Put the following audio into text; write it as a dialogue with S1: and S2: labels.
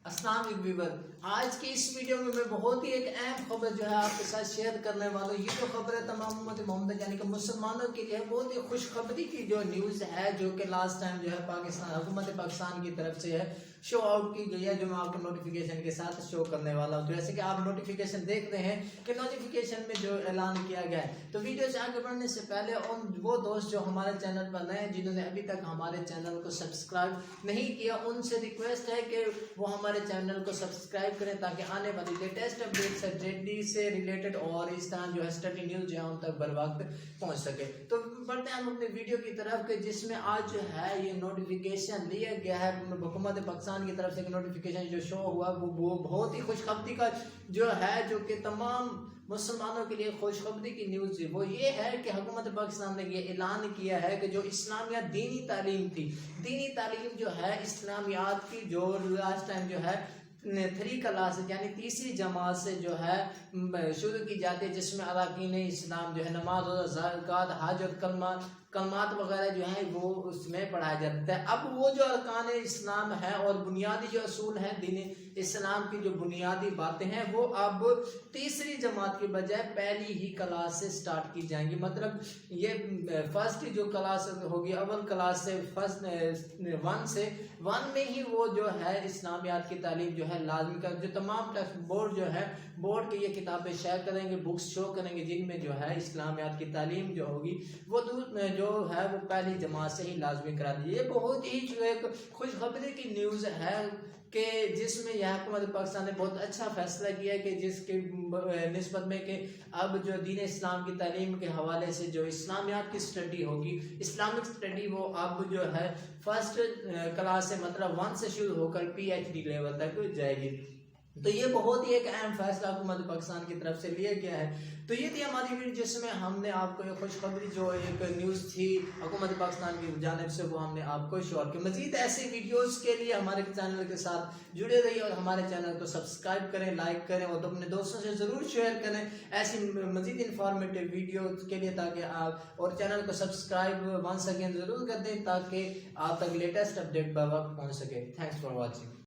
S1: अस्सलाम व्यूवर, आज की इस वीडियो में मैं बहुत ही एक अहम खबर जो है आपके साथ शेयर करने वाला हूँ। ये जो खबर है तमाम उम्मत मोहम्मद यानी कि मुसलमानों के लिए बहुत ही खुशखबरी की जो न्यूज़ है, जो कि लास्ट टाइम जो है पाकिस्तान हुकूमत पाकिस्तान की तरफ से है शो आउट की गई है, जो मैं आपको नोटिफिकेशन के साथ शो करने वाला हूँ। तो जैसे कि आप नोटिफिकेशन देख रहे हैं कि नोटिफिकेशन में जो ऐलान किया गया है। तो वीडियो से आगे बढ़ने से पहले उन वो दोस्त जो हमारे चैनल पर नए हैं, जिन्होंने अभी तक हमारे चैनल को सब्सक्राइब नहीं किया, उनसे रिक्वेस्ट है कि वो हमारे चैनल को सब्सक्राइब करें ताकि आने वाली लेटेस्ट अपडेट स्टडी से रिलेटेड और इस तरह जो है स्टडी न्यूज़ जो है उन तक बर वक्त पहुँच सके। तो बढ़ते हैं हम अपने वीडियो की तरफ के, जिसमें आज जो है ये नोटिफिकेशन लिया गया है हुकूमत पाकिस्तान की तरफ से। नोटिफिकेशन जो शो हुआ वो बहुत ही खुशखबरी का जो है, जो कि तमाम मुसलमानों के लिए खुशखबरी की न्यूज़ वो ये है कि हुकूमत पाकिस्तान ने ये ऐलान किया है कि जो इस्लामिया दीनी तालीम थी, दीनी तालीम जो है इस्लामियात की, जो लास्ट टाइम जो है 3 क्लास यानी तीसरी जमात से जो है शुरू की जाती है, जिसमें अरकान इस्लाम जो है नमाज, ज़कात, हज और कलमात वगैरह जो है वो उसमें पढ़ाया जाता है। अब वो जो अरकान इस्लाम है और बुनियादी जो असूल हैं दीन इस्लाम की, जो बुनियादी बातें हैं, वो अब तीसरी जमात की बजाय पहली ही क्लास से स्टार्ट की जाएंगी। मतलब ये फर्स्ट जो क्लास होगी, अव्वल क्लास से फर्स्ट 1 में ही वो जो है इस्लामियात की तालीम जो है लाजमी कर, जो तमाम टेक्स्ट बोर्ड जो है बोर्ड की ये किताबें शेयर करेंगे, बुक्स शो करेंगे, जिनमें जो है इस्लामियात की तालीम जो होगी वो जो है वो पहली जमात से ही लाजमी करा दी। ये बहुत ही जो एक खुशखबरी की न्यूज़ है कि जिसमें यह हुकूमत पाकिस्तान ने बहुत अच्छा फैसला किया है कि जिसके निस्बत में कि अब जो दीन इस्लाम की तालीम के हवाले से जो इस्लामियात की स्टडी होगी, इस्लामिक स्टडी, वो अब जो है फर्स्ट क्लास से मतलब 1 से शुरू होकर PhD लेवल तक जाएगी। तो ये बहुत ही एक अहम फैसला हुकूमत पाकिस्तान की तरफ से लिया गया है। तो ये थी हमारी वीडियो, जिसमें हमने आपको ये खुशखबरी जो एक न्यूज़ थी हुकूमत पाकिस्तान की जानिब से वो हमने आपको शेयर की। मजीद ऐसे वीडियोस के लिए हमारे चैनल के साथ जुड़े रहिए और हमारे चैनल को सब्सक्राइब करें, लाइक करें और अपने दोस्तों से ज़रूर शेयर करें ऐसी मजीद इंफॉर्मेटिव वीडियो के लिए, ताकि आप और चैनल को सब्सक्राइब वंस अगेन ज़रूर कर दें ताकि आप तक लेटेस्ट अपडेट बर वक्त पहुँच सके। Thanks for watching.